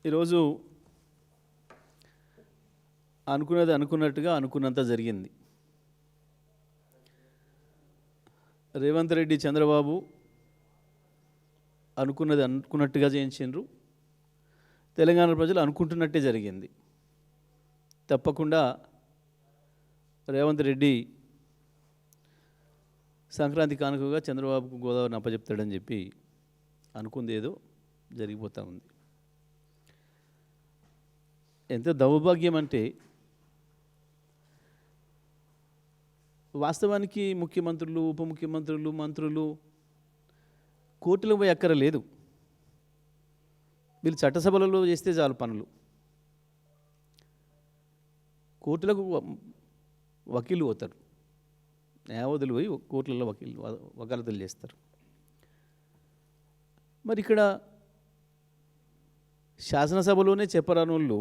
ఈరోజు అనుకున్నది అనుకున్నట్టుగా అనుకున్నంత జరిగింది. రేవంత్ రెడ్డి చంద్రబాబు అనుకున్నది అనుకున్నట్టుగా చేయించిండ్రు. తెలంగాణ ప్రజలు అనుకుంటున్నట్టే జరిగింది. తప్పకుండా రేవంత్ రెడ్డి సంక్రాంతి కానుకగా చంద్రబాబుకు గోదావరిని అప్పచెప్తాడని చెప్పి అనుకుంది ఏదో జరిగిపోతూ ఉంది. ఎంత దౌర్భాగ్యం అంటే వాస్తవానికి ముఖ్యమంత్రులు, ఉప ముఖ్యమంత్రులు, మంత్రులు కోర్టులకు పోయి అక్కరలేదు. వీళ్ళు చట్టసభలలో చేస్తే చాలు పనులు. కోర్టులకు వకీలు పోతారు, న్యాయవాదులు పోయి కోర్టులలో వకాలతులు చేస్తారు. మరి ఇక్కడ శాసనసభలోనే చెప్పరాని వాళ్ళు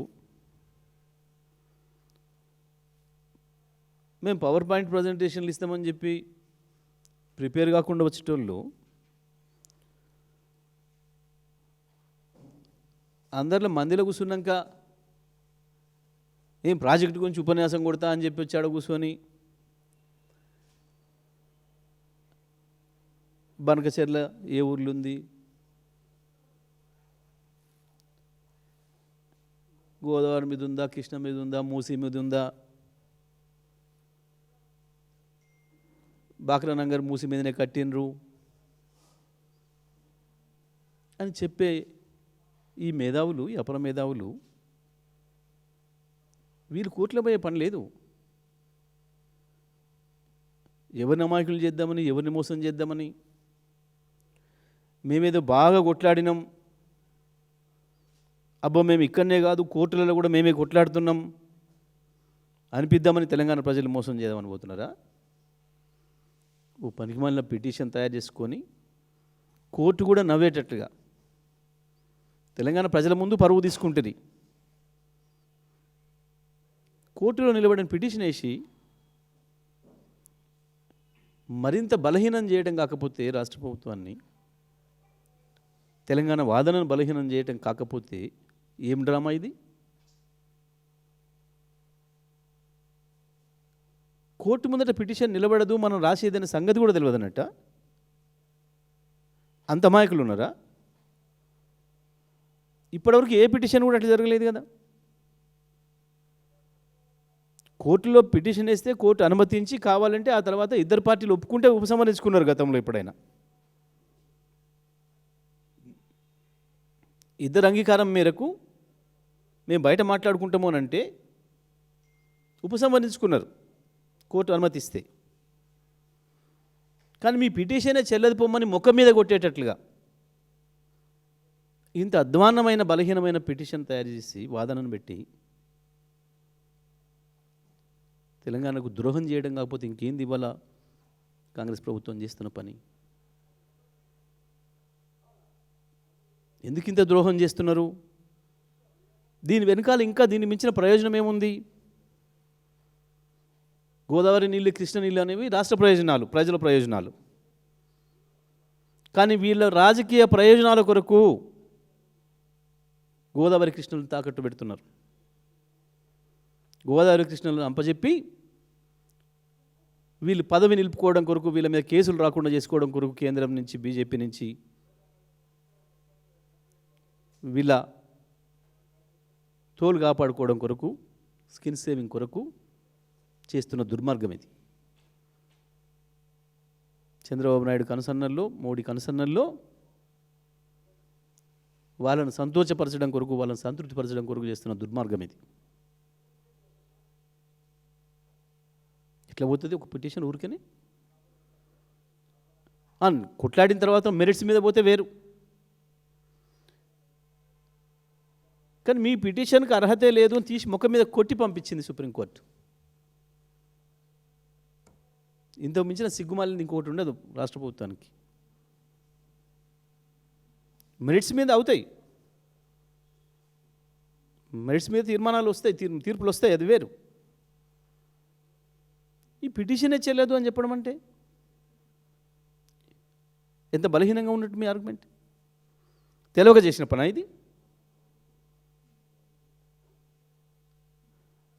మేము పవర్ పాయింట్ ప్రజెంటేషన్లు ఇస్తామని చెప్పి ప్రిపేర్ కాకుండా వచ్చేటోళ్ళు అందరిలో మందిలో కూర్చున్నాక ఏం ప్రాజెక్టు గురించి ఉపన్యాసం కొడతా అని చెప్పి వచ్చాడు కూర్చొని బనకచెర్ల ఏ ఊర్లు ఉంది, గోదావరి మీద ఉందా, కృష్ణ మీద ఉందా, మూసీ మీద ఉందా, బాక్రానంగర్ మూసి మీదనే కట్టినరు అని చెప్పే ఈ మేధావులు, ఈ అపర మేధావులు వీళ్ళు కోర్టులో పోయే పని లేదు. ఎవరిని అమాయకులు చేద్దామని, ఎవరిని మోసం చేద్దామని, మేమేదో బాగా కొట్లాడినాం, అబ్బో మేము ఇక్కడనే కాదు కోర్టులలో కూడా మేమే కొట్లాడుతున్నాం అనిపిద్దామని తెలంగాణ ప్రజలు మోసం చేద్దామని పోతున్నారా? ఓ పనికిమాలిన పిటిషన్ తయారు చేసుకొని కోర్టు కూడా నవ్వేటట్లుగా తెలంగాణ ప్రజల ముందు పరువు తీసుకుంటుంది. కోర్టులో నిలబడిన పిటిషన్ వేసి మరింత బలహీనం చేయడం కాకపోతే రాష్ట్ర ప్రభుత్వాన్ని, తెలంగాణ వాదనను బలహీనం చేయడం కాకపోతే ఏం డ్రామా ఇది? కోర్టు ముందట పిటిషన్ నిలబడదు, మనం రాసేదనే సంగతి కూడా తెలియదన్నట్ట. అంత అమాయకులు ఉన్నారా? ఇప్పటివరకు ఏ పిటిషన్ కూడా అట్లా జరగలేదు కదా. కోర్టులో పిటిషన్ వేస్తే కోర్టు అనుమతించి కావాలంటే ఆ తర్వాత ఇద్దరు పార్టీలు ఒప్పుకుంటే ఉపసంహరించుకున్నారు గతంలో. ఎప్పుడైనా ఇద్దరు అంగీకారం మేరకు మేము బయట మాట్లాడుకుంటాము అని అంటే ఉపసంహరించుకున్నారు కోర్టు అనుమతిస్తే. కానీ మీ పిటిషనే చెల్లదు పొమ్మని ముఖం మీద కొట్టేటట్లుగా ఇంత అధ్వాన్నమైన బలహీనమైన పిటిషన్ తయారు చేసి వాదనను పెట్టి తెలంగాణకు ద్రోహం చేయడం కాకపోతే ఇంకేంది ఇవాళ కాంగ్రెస్ ప్రభుత్వం చేస్తున్న పని? ఎందుకు ఇంత ద్రోహం చేస్తున్నారు? దీని వెనకాల ఇంకా దీన్ని మించిన ప్రయోజనం ఏముంది? గోదావరి నీళ్ళు, కృష్ణ నీళ్ళు అనేవి రాష్ట్ర ప్రయోజనాలు, ప్రజల ప్రయోజనాలు. కానీ వీళ్ళ రాజకీయ ప్రయోజనాల కొరకు గోదావరి కృష్ణలను తాకట్టు పెడుతున్నారు. గోదావరి కృష్ణలను అంపజెప్పి వీళ్ళు పదవి నిలుపుకోవడం కొరకు, వీళ్ళ మీద కేసులు రాకుండా చేసుకోవడం కొరకు కేంద్రం నుంచి, బీజేపీ నుంచి వీళ్ళ తోలు కాపాడుకోవడం కొరకు, స్కిన్ సేవింగ్ కొరకు చేస్తున్న దుర్మార్గం ఇది. చంద్రబాబు నాయుడు కనుసన్నల్లో, మోడీ కనుసన్నల్లో వాళ్ళను సంతోషపరచడం కొరకు, వాళ్ళని సంతృప్తిపరచడం కొరకు చేస్తున్న దుర్మార్గం ఇది. ఇట్లా పోతుంది ఒక పిటిషన్ ఊరికనే. కొట్లాడిన తర్వాత మెరిట్స్ మీద పోతే వేరు. కానీ మీ పిటిషన్కి అర్హతే లేదు అని తీసి ముఖం మీద కొట్టి పంపించింది సుప్రీంకోర్టు. ఇంతకు మించిన సిగ్గుమాలింది ఇంకొకటి ఉండదు రాష్ట్ర ప్రభుత్వానికి. మెరిట్స్ మీద అవుతాయి, మెరిట్స్ మీద తీర్మానాలు వస్తాయి, తీర్పులు వస్తాయి, అది వేరు. ఈ పిటిషనే చెల్లదు అని చెప్పడం అంటే ఎంత బలహీనంగా ఉన్నట్టు మీ ఆర్గ్యుమెంట్. తెలియక చేసిన పని ఇది.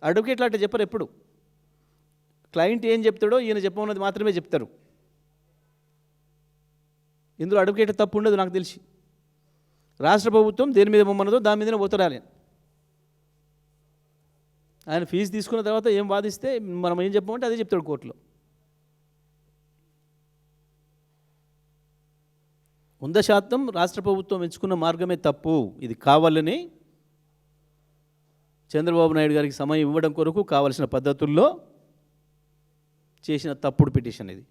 అడ్వకేట్లు అట్లా చెప్పరు ఎప్పుడు. క్లయింట్ ఏం చెప్తాడో ఈయన చెప్పమన్నది మాత్రమే చెప్తారు. ఇందులో అడ్వకేట్ తప్పు ఉండదు నాకు తెలిసి. రాష్ట్ర ప్రభుత్వం దేని మీద పొమ్మన్నదో దాని మీదనే పోతారాలి. ఆయన ఫీజు తీసుకున్న తర్వాత ఏం వాదిస్తే మనం ఏం చెప్పమంటే అదే చెప్తాడు కోర్టులో. 100% రాష్ట్ర ప్రభుత్వం ఎంచుకున్న మార్గమే తప్పు. ఇది కావాలని చంద్రబాబు నాయుడు గారికి సమయం ఇవ్వడం కొరకు కావలసిన పద్ధతుల్లో చేసిన తప్పుడు పిటిషన్ ఇది.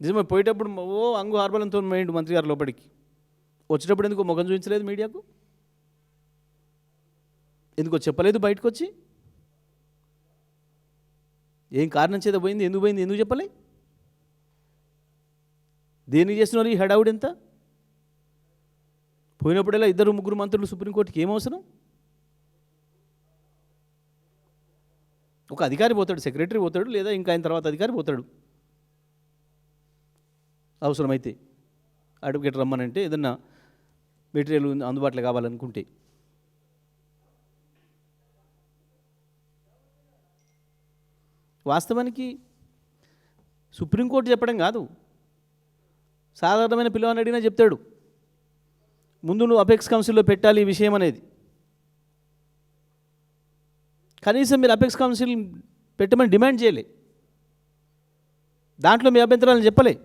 నిజమే, పోయేటప్పుడు అంగు హార్బలంతో పోయిండు మంత్రి గారు లోపలికి. వచ్చేటప్పుడు ఎందుకో ముఖం చూపించలేదు మీడియాకు, ఎందుకో చెప్పలేదు బయటకు వచ్చి. ఏం కారణం చేత పోయింది, ఎందుకు చెప్పలే? దేనికి చేస్తున్నారు ఈ హడావుడి ఎంత? పోయినప్పుడల్లా 2-3 మంత్రులు సుప్రీంకోర్టుకి ఏమవసరం? ఒక అధికారి పోతాడు, సెక్రటరీ పోతాడు, లేదా ఇంకా ఆయన తర్వాత అధికారి పోతాడు. అవసరమైతే అడ్వకేట్ రమ్మనంటే ఏదన్నా మెటీరియల్ అందుబాటులో కావాలనుకుంటే. వాస్తవానికి సుప్రీంకోర్టు చెప్పడం కాదు, సాధారణమైన పిల్లవాడిని అడిగినా చెప్తాడు, ముందు నువ్వు అపెక్స్ కౌన్సిల్లో పెట్టాలి ఈ విషయం అనేది. కనీసం మీరు అపెక్స్ కౌన్సిల్ పెట్టమని డిమాండ్ చేయలే, దాంట్లో మీ అభ్యంతరాలను చెప్పలే.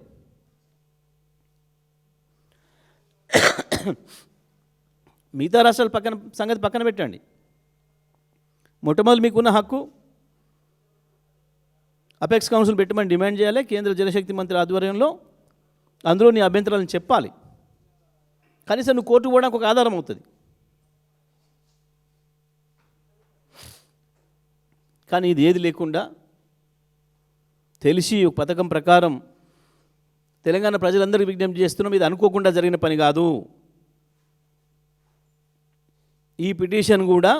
మిగతా రాష్ట్రాల సంగతి పక్కన పెట్టండి. మొట్టమొదటి మీకున్న హక్కు అపెక్స్ కౌన్సిల్ పెట్టమని డిమాండ్ చేయాలి కేంద్ర జలశక్తి మంత్రి ఆధ్వర్యంలో. అందులో నీ అభ్యంతరాలను చెప్పాలి. కనీసం నువ్వు కోర్టుకు పోవడానికి ఒక ఆధారం అవుతుంది. కానీ ఇది ఏది లేకుండా తెలిసి ఒక పథకం ప్రకారం తెలంగాణ ప్రజలందరికీ విజ్ఞప్తి చేస్తున్నాం, ఇది అనుకోకుండా జరిగిన పని కాదు. ఈ పిటిషన్ కూడా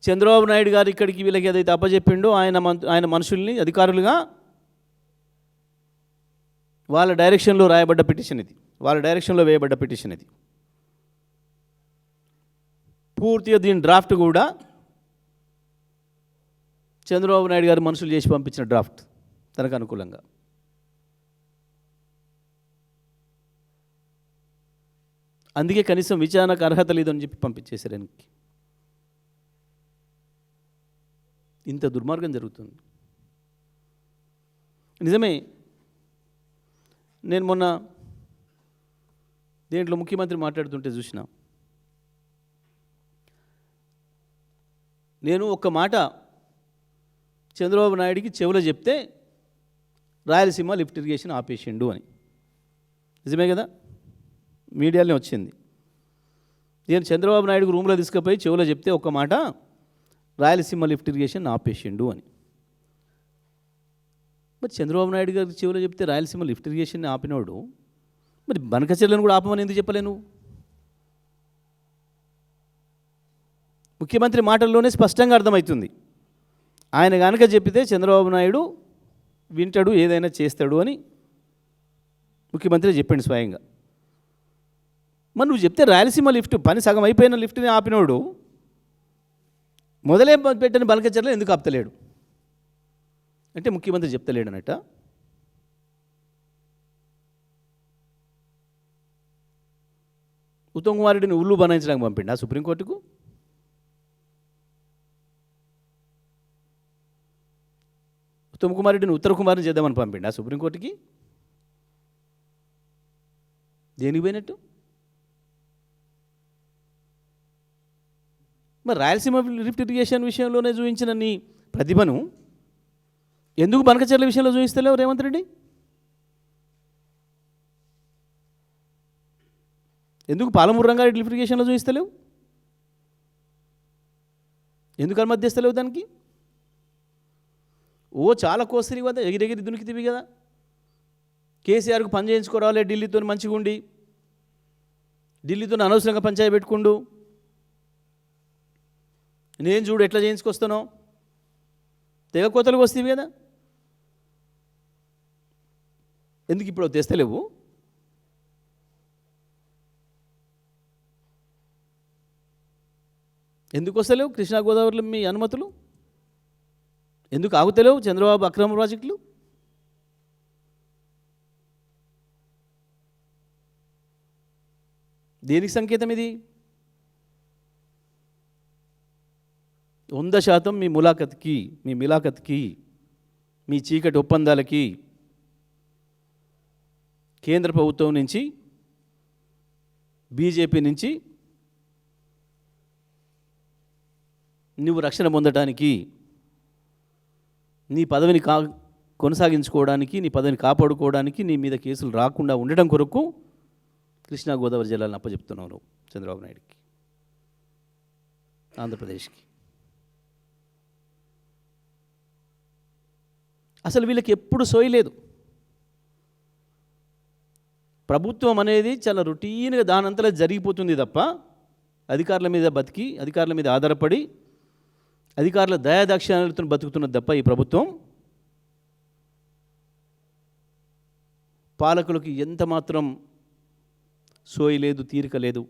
చంద్రబాబు నాయుడు గారు ఇక్కడికి వీళ్ళకి ఏదైతే అప్పచెప్పిండో ఆయన మనుషుల్ని అధికారులుగా వాళ్ళ డైరెక్షన్లో రాయబడ్డ పిటిషన్ ఇది, వాళ్ళ డైరెక్షన్లో వేయబడ్డ పిటిషన్ ఇది. పూర్తిగా దీని డ్రాఫ్ట్ కూడా చంద్రబాబు నాయుడు గారు మనుషులు చేసి పంపించిన డ్రాఫ్ట్ తనకు అనుకూలంగా. అందుకే కనీసం విచారణకు అర్హత లేదని చెప్పి పంపించేశారు ఆయనకి. ఇంత దుర్మార్గం జరుగుతుంది. నిజమే, నేను మొన్న దేంట్లో ముఖ్యమంత్రి మాట్లాడుతుంటే చూసిన, నేను ఒక్క మాట చంద్రబాబు నాయుడికి చెవులో చెప్తే రాయలసీమ లిఫ్ట్ ఇరిగేషన్ ఆపేసిండు అని. నిజమే కదా, మీడియాలోనే వచ్చింది. నేను చంద్రబాబు నాయుడుకు రూమ్లో తీసుకుపోయి చెవులో చెప్తే ఒక్క మాట రాయలసీమ లిఫ్ట్ ఇరిగేషన్ ఆపేసిండు అని. మరి చంద్రబాబు నాయుడు గారికి చెవులో చెప్తే రాయలసీమ లిఫ్ట్ ఇరిగేషన్ ఆపినోడు మరి బనకచెర్లను కూడా ఆపమని ఎందుకు చెప్పలేను? ముఖ్యమంత్రి మాటల్లోనే స్పష్టంగా అర్థమవుతుంది. ఆయన కనుక చెప్పితే చంద్రబాబు నాయుడు వింటాడు, ఏదైనా చేస్తాడు అని ముఖ్యమంత్రి చెప్పిండు స్వయంగా. మరి నువ్వు చెప్తే రాయలసీమ లిఫ్ట్ పని సగం అయిపోయిన లిఫ్ట్ని ఆపినోడు మొదలే పెట్టని బనకచెర్లను ఎందుకు ఆపుతలేడు అంటే ముఖ్యమంత్రి చెప్తలేడు అన్నట్ట. ఉత్తమ్ కుమార్ రెడ్డిని ఉల్లు బనాయించడానికి పంపిండా సుప్రీంకోర్టుకు? ఉత్తమ్ కుమార్ రెడ్డిని ఉత్తర కుమార్ని చేద్దామని పంపిండా సుప్రీంకోర్టుకి? దేనికి పోయినట్టు? మరి రాయలసీమ లిఫ్ట్ ఇరిగేషన్ విషయంలోనే చూపించిన నీ ప్రతిభను ఎందుకు బనకచెర్ల విషయంలో చూపిస్తలేవు రేవంత్ రెడ్డి? ఎందుకు పాలమూరు రంగారెడ్డి లిఫ్ట్ ఇరిగేషన్లో చూపిస్తలేవు? ఎందుకు అనుమతిస్తలేవు దానికి? చాలా కోసరి కదా, ఎగిరెగిరి దునికితివి కదా. కేసీఆర్కు పని చేయించుకోరాలే ఢిల్లీతో మంచిగా ఉండి, ఢిల్లీతో అనవసరంగా పంచాయతీ పెట్టుకుండు. నేను చూడు ఎట్లా చేయించుకొస్తానో, తెగ కోతలకు వస్తేవి కదా. ఎందుకు ఇప్పుడు తెస్తలేవు? ఎందుకు వస్తలేవు కృష్ణా గోదావరిలో మీ అనుమతులు? ఎందుకు ఆగుతలేవు చంద్రబాబు అక్రమ ప్రాజెక్టులు? దేనికి సంకేతం ఇది? 100% మీ మిలాఖత్కి మీ చీకటి ఒప్పందాలకి కేంద్ర ప్రభుత్వం నుంచి, బీజేపీ నుంచి నువ్వు రక్షణ పొందడానికి, నీ పదవిని కొనసాగించుకోవడానికి, నీ పదవిని కాపాడుకోవడానికి, నీ మీద కేసులు రాకుండా ఉండడం కొరకు కృష్ణా గోదావరి జిల్లాలను అప్పచెప్తున్నావు చంద్రబాబు నాయుడుకి, ఆంధ్రప్రదేశ్కి. అసలు వీళ్ళకి ఎప్పుడు సోయలేదు. ప్రభుత్వం అనేది చాలా రొటీన్గా దానంతలో జరిగిపోతుంది తప్ప, అధికారుల మీద బతికి, అధికారుల మీద ఆధారపడి, అధికారుల దయాదాక్షిణ్యాలతో బతుకుతున్నది తప్ప ఈ ప్రభుత్వం పాలకులకి ఎంత మాత్రం సోయి లేదు, తీరిక లేదు,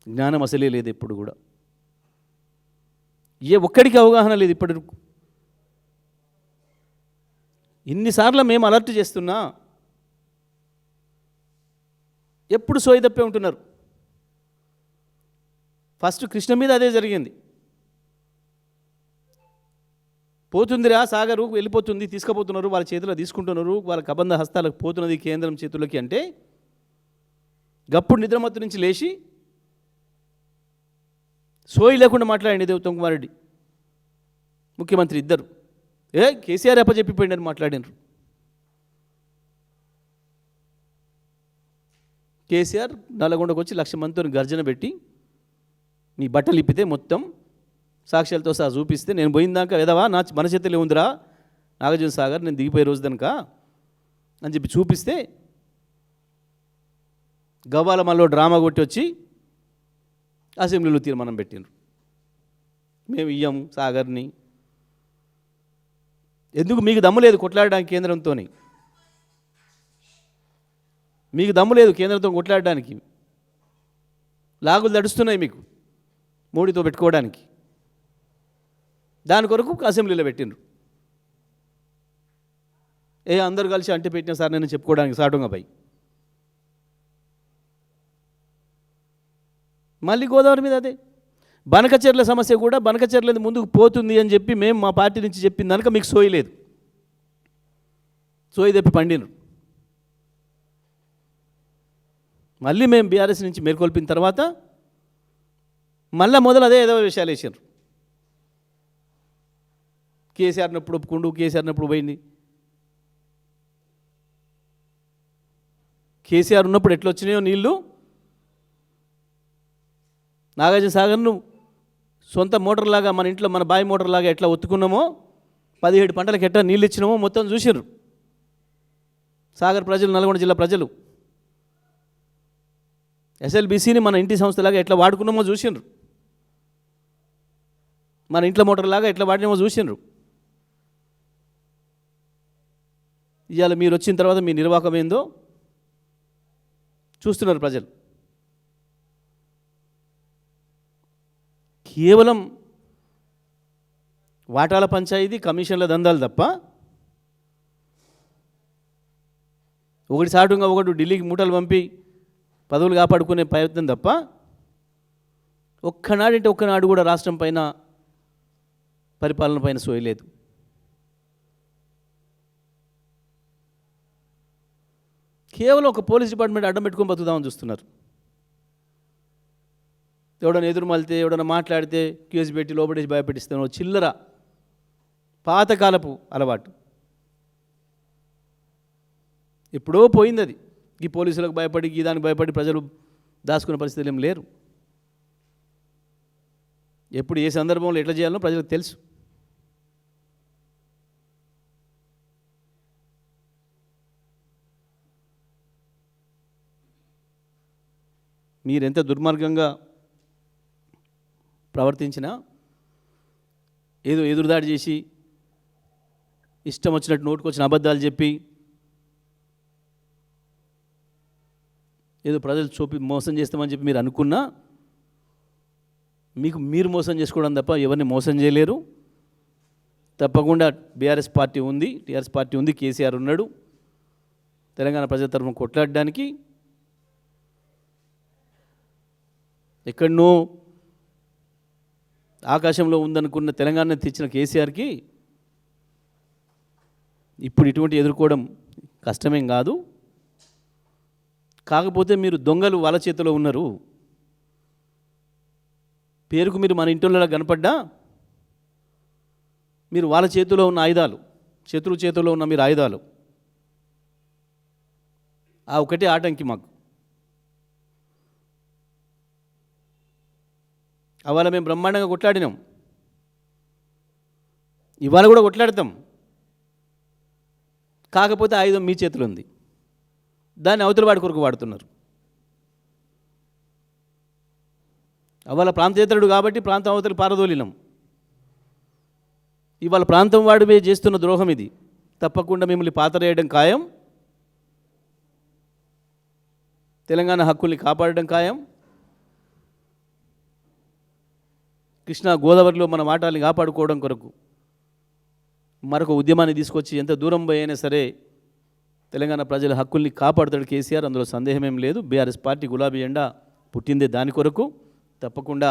జ్ఞానం అసలే లేదు. ఎప్పుడు కూడా ఏ ఒక్కడికి అవగాహన లేదు ఇప్పటి వరకు. ఇన్నిసార్లు మేము అలర్ట్ చేస్తున్నా ఎప్పుడు సోయి తప్పే ఉంటున్నారు. ఫస్ట్ కృష్ణ మీద అదే జరిగింది. పోతుందిరా సాగరు, వెళ్ళిపోతుంది, తీసుకుపోతున్నారు, వాళ్ళ చేతిలో తీసుకుంటున్నారు, వాళ్ళ కబంధ హస్తాలకు పోతున్నది కేంద్రం చేతులకి అంటే గప్పుడు నిద్రమత్తు నుంచి లేచి సోయి లేకుండా మాట్లాడండి ఉత్తమ్ కుమార్ రెడ్డి ముఖ్యమంత్రి ఇద్దరు. కేసీఆర్ అప్పచెప్పిపోయిందని మాట్లాడినారు. కేసీఆర్ నల్లగొండకు వచ్చి 1,00,000 మందితో గర్జన పెట్టి నీ బట్టలు ఇప్పితే మొత్తం సాక్ష్యాలతో సహా చూపిస్తే, నేను పోయిందాక ఎదవా మన చేతిలో ఉందిరా నాగార్జున సాగర్, నేను దిగిపోయే రోజు దనక అని చెప్పి చూపిస్తే గవ్వాలమల్లో డ్రామా కొట్టి వచ్చి అసెంబ్లీలో తీర్మానం పెట్టినారు, మేము ఇయ్యము సాగర్ని. ఎందుకు? మీకు దమ్ము లేదు కొట్లాడడానికి కేంద్రంతో, మీకు దమ్ము లేదు కేంద్రంతో కొట్లాడడానికి. లాగులు దడుస్తున్నాయి మీకు మోడీతో పెట్టుకోవడానికి. దాని కొరకు అసెంబ్లీలో పెట్టిండ్రు. అందరూ కలిసి అంటే పెట్టిన సార్ నేను చెప్పుకోవడానికి సాటుగా పై. మళ్ళీ గోదావరి మీద అదే బనకచెర్ల సమస్య కూడా, బనకచెర్ల ముందుకు పోతుంది అని చెప్పి మేము మా పార్టీ నుంచి చెప్పిన దానిక మీకు సోయి లేదు, సోయి తప్పి పండినరు. మళ్ళీ మేము బీఆర్ఎస్ నుంచి మేల్కొల్పిన తర్వాత మళ్ళీ మొదలు అదే ఏదో విషయాలు వేసారు. కేసీఆర్నప్పుడు ఒప్పుకుండు, కేసీఆర్నప్పుడు పోయింది. కేసీఆర్ ఉన్నప్పుడు ఎట్లా వచ్చినాయో నీళ్ళు, నాగార్జున సాగర్ను సొంత మోటార్లాగా మన ఇంట్లో మన బావి మోటార్లాగా ఎట్లా ఒత్తుకున్నామో, 17 పంటలకు ఎట్లా నీళ్ళు ఇచ్చినామో మొత్తం చూసిర్రు సాగర్ ప్రజలు, నల్గొండ జిల్లా ప్రజలు. ఎస్ఎల్బీసీని మన ఇంటి సంస్థలాగా ఎట్లా వాడుకున్నామో చూసిండ్రు, మన ఇంట్లో మోటార్లాగా ఎట్లా వాడినామో చూసిండ్రు. ఇవాళ మీరు వచ్చిన తర్వాత మీ నిర్వాహకం ఏందో చూస్తున్నారు ప్రజలు. కేవలం వాటాల పంచాయతీ, కమిషన్ల దందాలు తప్ప, ఒకటి సాటుగా ఒకటి ఢిల్లీకి మూటలు పంపి పదవులు కాపాడుకునే ప్రయత్నం తప్ప ఒక్కనాడంటే ఒక్కనాడు కూడా రాష్ట్రం పైన, పరిపాలన పైన సోయలేదు. కేవలం ఒక పోలీస్ డిపార్ట్మెంట్ అడ్డం పెట్టుకొని బతుకుదామని చూస్తున్నారు. ఎవడన్నా ఎదురు మలితే, ఎవడన్నా మాట్లాడితే కేసు పెట్టి లోపడేసి భయపెట్టిస్తాను, చిల్లర పాతకాలపు అలవాటు. ఎప్పుడో పోయింది అది. ఈ పోలీసులకు భయపడి, ఈ దానికి భయపడి ప్రజలు దాచుకునే పరిస్థితులు ఏం లేరు. ఎప్పుడు ఏ సందర్భంలో ఎట్లా చేయాలో ప్రజలకు తెలుసు. మీరెంత దుర్మార్గంగా ప్రవర్తించినా, ఏదో ఎదురుదాడి చేసి ఇష్టం వచ్చినట్టు నోటుకొచ్చిన అబద్ధాలు చెప్పి ఏదో ప్రజలు చూపి మోసం చేస్తామని చెప్పి మీరు అనుకున్నా, మీకు మీరు మోసం చేసుకోవడం తప్ప ఎవరిని మోసం చేయలేరు. తప్పకుండా బీఆర్ఎస్ పార్టీ ఉంది, టీఆర్ఎస్ పార్టీ ఉంది, కేసీఆర్ ఉన్నాడు తెలంగాణ ప్రజల తరఫున కొట్లాడడానికి. ఎక్కడనో ఆకాశంలో ఉందనుకున్న తెలంగాణ తెచ్చిన కేసీఆర్కి ఇప్పుడు ఇటువంటి ఎదుర్కోవడం కష్టమేం కాదు. కాకపోతే మీరు దొంగలు వాళ్ళ చేతిలో ఉన్నారు. పేరుకు మీరు మన ఇంటిలో కనపడ్డా మీరు వాళ్ళ చేతిలో ఉన్న ఆయుధాలు, శత్రువు చేతిలో ఉన్న మీరు ఆయుధాలు. ఆ ఒకటే ఆటంకి మాకు. అవాళ మేము బ్రహ్మాండంగా కొట్లాడినాం, ఇవాళ కూడా కొట్లాడతాం. కాకపోతే ఆయుధం మీ చేతిలో ఉంది, దాన్ని అవతల వాడి కొరకు వాడుతున్నారు. అవాళ ప్రాంతేతరుడు కాబట్టి ప్రాంతం అవతలి పారదోలినాం. ఇవాళ ప్రాంతం వాడివే చేస్తున్న ద్రోహం ఇది. తప్పకుండా మిమ్మల్ని పాతరేయడం ఖాయం, తెలంగాణ హక్కుల్ని కాపాడడం ఖాయం. కృష్ణా గోదావరిలో మన వాటాల్ని కాపాడుకోవడం కొరకు మరొక ఉద్యమాన్ని తీసుకొచ్చి ఎంత దూరం పోయినా సరే తెలంగాణ ప్రజల హక్కుల్ని కాపాడుతాడు కేసీఆర్, అందులో సందేహమేం లేదు. బీఆర్ఎస్ పార్టీ గులాబీ ఎండా పుట్టిందే దాని కొరకు. తప్పకుండా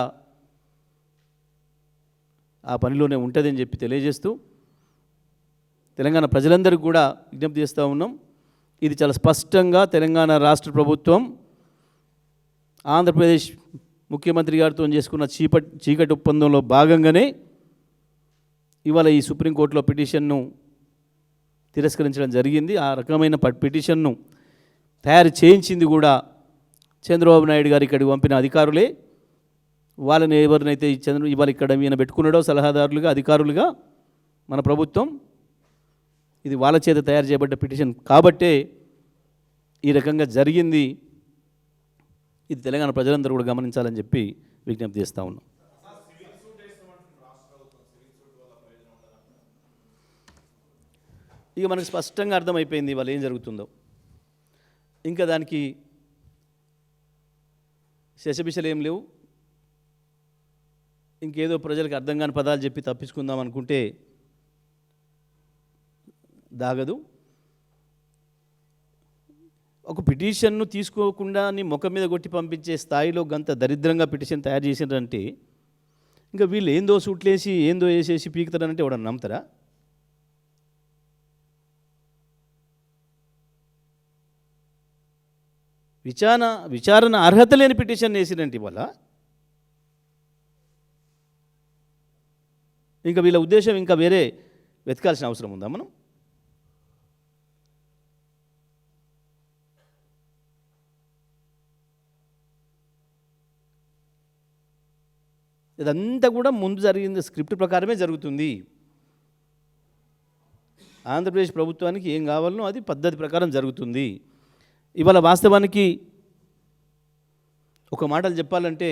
ఆ పనిలోనే ఉంటుందని చెప్పి తెలియజేస్తూ తెలంగాణ ప్రజలందరికీ కూడా విజ్ఞప్తి చేస్తూ ఉన్నాం. ఇది చాలా స్పష్టంగా తెలంగాణ రాష్ట్ర ప్రభుత్వం ఆంధ్రప్రదేశ్ ముఖ్యమంత్రి గారితో చేసుకున్న చీకటి ఒప్పందంలో భాగంగానే ఇవాళ ఈ సుప్రీంకోర్టులో పిటిషన్ను తిరస్కరించడం జరిగింది. ఆ రకమైన పిటిషన్ను తయారు చేయించింది కూడా చంద్రబాబు నాయుడు గారు ఇక్కడికి పంపిన అధికారులే. వాళ్ళని ఎవరినైతే ఇవాళ ఇక్కడ ఈయన పెట్టుకున్నాడో సలహాదారులుగా, అధికారులుగా మన ప్రభుత్వం, ఇది వాళ్ళ చేత తయారు చేయబడ్డ పిటిషన్ కాబట్టే ఈ రకంగా జరిగింది. ఇది తెలంగాణ ప్రజలందరూ కూడా గమనించాలని చెప్పి విజ్ఞప్తి చేస్తూ ఉన్నాం. ఇక మనకు స్పష్టంగా అర్థమైపోయింది ఇవాళ ఏం జరుగుతుందో. ఇంకా దానికి శశబిషలు ఏం లేవు. ఇంకేదో ప్రజలకు అర్థం కాని పదాలు చెప్పి తప్పించుకుందాం అనుకుంటే దాగదు. ఒక పిటిషన్ను తీసుకోకుండా నీ ముఖం మీద కొట్టి పంపించే స్థాయిలో గంత దరిద్రంగా పిటిషన్ తయారు చేసినారంటే ఇంకా వీళ్ళు ఏందో సూట్లేసి ఏందో వేసేసి పీకుతారంటే ఎవడన్నా నమ్ముతారా? విచారణ అర్హత లేని పిటిషన్ వేసినంటే ఇవాళ ఇంకా వీళ్ళ ఉద్దేశం ఇంకా వేరే వెతకాల్సిన అవసరం ఉందా మనం? ఇదంతా కూడా ముందు జరిగింది స్క్రిప్ట్ ప్రకారమే జరుగుతుంది. ఆంధ్రప్రదేశ్ ప్రభుత్వానికి ఏం కావాలనో అది పద్ధతి ప్రకారం జరుగుతుంది. ఇవాళ వాస్తవానికి ఒక మాటలు చెప్పాలంటే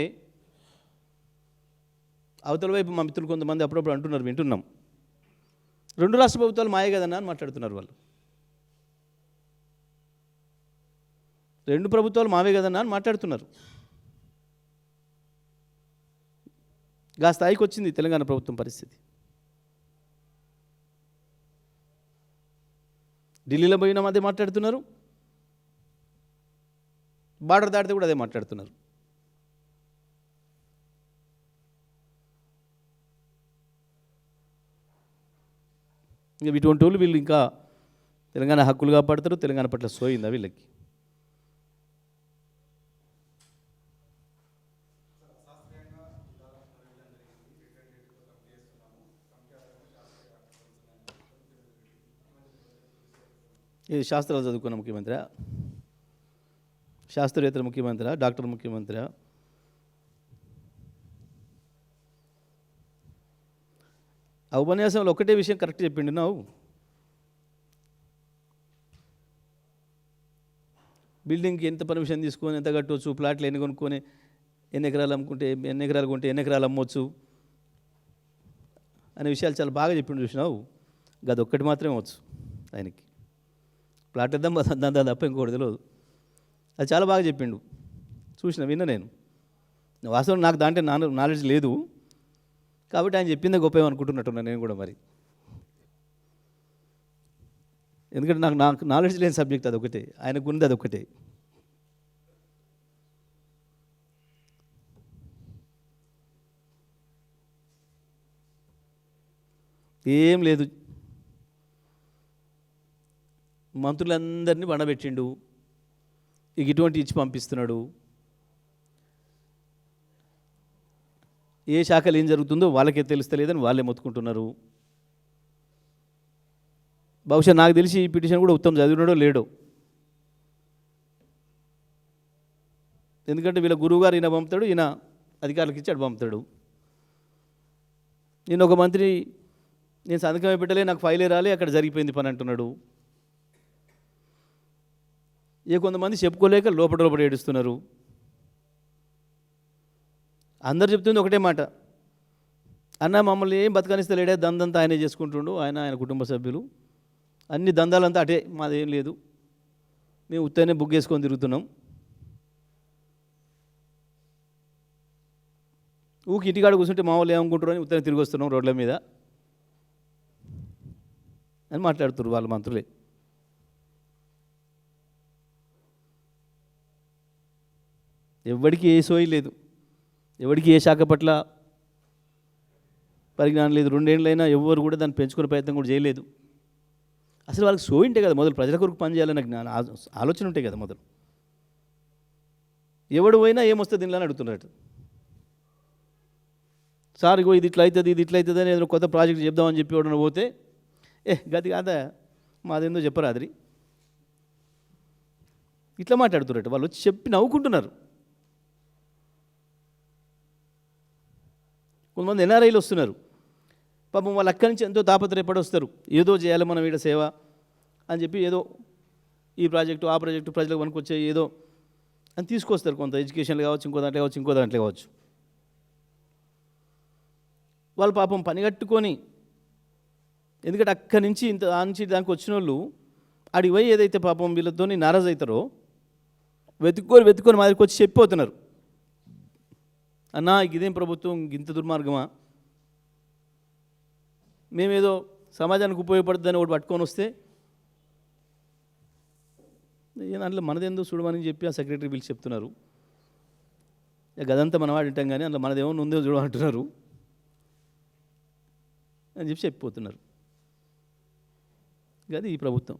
అవతల వైపు మా మిత్రులు కొంతమంది అప్పుడప్పుడు అంటున్నారు, వింటున్నాం, రెండు రాష్ట్ర ప్రభుత్వాలు మాయే కదన్నా అని మాట్లాడుతున్నారు వాళ్ళు. రెండు ప్రభుత్వాలు మావే కదన్నా అని మాట్లాడుతున్నారు. గా స్థాయికి వచ్చింది తెలంగాణ ప్రభుత్వం పరిస్థితి. ఢిల్లీలో పోయినా అదే మాట్లాడుతున్నారు, బార్డర్ దాటితే కూడా అదే మాట్లాడుతున్నారు. ఇంకా ఇటువంటి వాళ్ళు వీళ్ళు ఇంకా తెలంగాణ హక్కులు కాపాడతారు. తెలంగాణ పట్ల సోయిందా వీళ్ళకి? ఇది శాస్త్రాలు చదువుకున్న ముఖ్యమంత్రి, శాస్త్రవేత్తల ముఖ్యమంత్రి, డాక్టర్ ముఖ్యమంత్రి? ఆ ఉపన్యాసంలో ఒకటే విషయం కరెక్ట్ చెప్పిండు. నువ్వు బిల్డింగ్కి ఎంత పర్మిషన్ తీసుకొని ఎంత కట్టవచ్చు, ప్లాట్లు ఎన్ని కొనుక్కొని ఎన్ని ఎకరాలు అమ్ముకుంటే ఎన్ని ఎకరాలు కొంటే ఎన్ని ఎకరాలు అమ్మవచ్చు అనే విషయాలు చాలా బాగా చెప్పిండు. చూసినావు, గది ఒక్కటి మాత్రమే వచ్చు ఆయనకి. ప్లాట్ ఇద్దాం దాని తప్ప ఇంకోటి తెలియదు. అది చాలా బాగా చెప్పిండు, చూసిన విన్నా నేను. వాస్తవం నాకు దాంట్లో నాలెడ్జ్ లేదు కాబట్టి ఆయన చెప్పిందే గొప్ప అనుకుంటున్నట్టున్నాను నేను కూడా మరి. ఎందుకంటే నాకు నాలెడ్జ్ లేని సబ్జెక్ట్ అదొకటే, ఆయనకు ఉంది అదొకటే. ఏం లేదు, మంత్రులందరినీ బండబెట్టిండు, ఇక ఇటువంటి ఇచ్చి పంపిస్తున్నాడు. ఏ శాఖలు ఏం జరుగుతుందో వాళ్ళకే తెలుస్తలేదని వాళ్ళే మొత్తుకుంటున్నారు. బహుశా నాకు తెలిసి ఈ పిటిషన్ కూడా ఉత్తమ్ చదివినాడో లేడో. ఎందుకంటే వీళ్ళ గురువుగారు ఈయన పంపుతాడు, ఈయన అధికారులకు ఇచ్చి అటు పంపుతాడు. నేను ఒక మంత్రి నేను సంతకమే పెట్టలే, నాకు ఫైలే రాలే, అక్కడ జరిగిపోయింది పని అంటున్నాడు. కొంతమంది చెప్పుకోలేక లోపల ఏడుస్తున్నారు. అందరు చెప్తుంది ఒకటే మాట, అన్న మమ్మల్ని ఏం బతకనిస్తలేడే, దందంతా ఆయనే చేసుకుంటుండు, ఆయన కుటుంబ సభ్యులు అన్ని దందాలంతా అటే, మాదేం లేదు, మేము ఉత్తనే బుక్ చేసుకొని తిరుగుతున్నాం, ఊకి ఇంటికాడ కూర్చుంటే మా వాళ్ళు ఏమనుకుంటారు అని ఉత్తనే తిరిగి వస్తున్నాం రోడ్ల మీద అని మాట్లాడుతున్నారు వాళ్ళ మంత్రులే. ఎవరికి ఏ సోయి లేదు, ఎవరికి ఏ శాఖ పట్ల పరిజ్ఞానం లేదు. 2 ఏళ్ళైనా ఎవరు కూడా దాన్ని పెంచుకునే ప్రయత్నం కూడా చేయలేదు. అసలు వాళ్ళకి సోయి ఉంటే కదా మొదలు ప్రజల కొరకు పనిచేయాలన్న ఆలోచన ఉంటాయి కదా మొదలు. ఎవడు పోయినా ఏమొస్తుంది దీనిలో అని అడుగుతున్నట్టు. సార్ ఇగో ఇది ఇట్లా అవుతుంది అని ఏదైనా కొత్త ప్రాజెక్ట్ చెప్దామని చెప్పి ఎవడన్నా పోతే గది కాదా మాదేందో చెప్పరాదిరి ఇట్లా మాట్లాడుతున్నట్టు. వాళ్ళు వచ్చి చెప్పి నవ్వుకుంటున్నారు. కొంతమంది ఎన్ఆర్ఐలు వస్తున్నారు, పాపం వాళ్ళు అక్కడి నుంచి ఎంతో తాపత్రయపడి వస్తారు, ఏదో చేయాలి మనం ఈడ సేవ అని చెప్పి ఏదో ఈ ప్రాజెక్టు ఆ ప్రాజెక్టు ప్రజలకు పనికొచ్చే ఏదో అని తీసుకొస్తారు. కొంత ఎడ్యుకేషన్లు కావచ్చు, ఇంకో దాంట్లో కావచ్చు. వాళ్ళు పాపం పని కట్టుకొని, ఎందుకంటే అక్కడి నుంచి నుంచి దానికి వచ్చిన వాళ్ళు అడిగి పోయి ఏదైతే పాపం వీళ్ళతో నారాజు అవుతారో వెతుక్కొని మా దగ్గరికి వచ్చి చెప్పిపోతున్నారు, అన్నా ఇదేం ప్రభుత్వం ఇంత దుర్మార్గమా, మేమేదో సమాజానికి ఉపయోగపడుతుందని ఒకటి పట్టుకొని వస్తే దాంట్లో మనదేందో చూడమని చెప్పి ఆ సెక్రటరీ పిలిచి చెప్తున్నారు. గదంతా మనవాడు వింటాం కానీ అందులో మనదేమో ఉందో చూడమంటున్నారు అని చెప్పి చెప్పిపోతున్నారు. అది ఈ ప్రభుత్వం.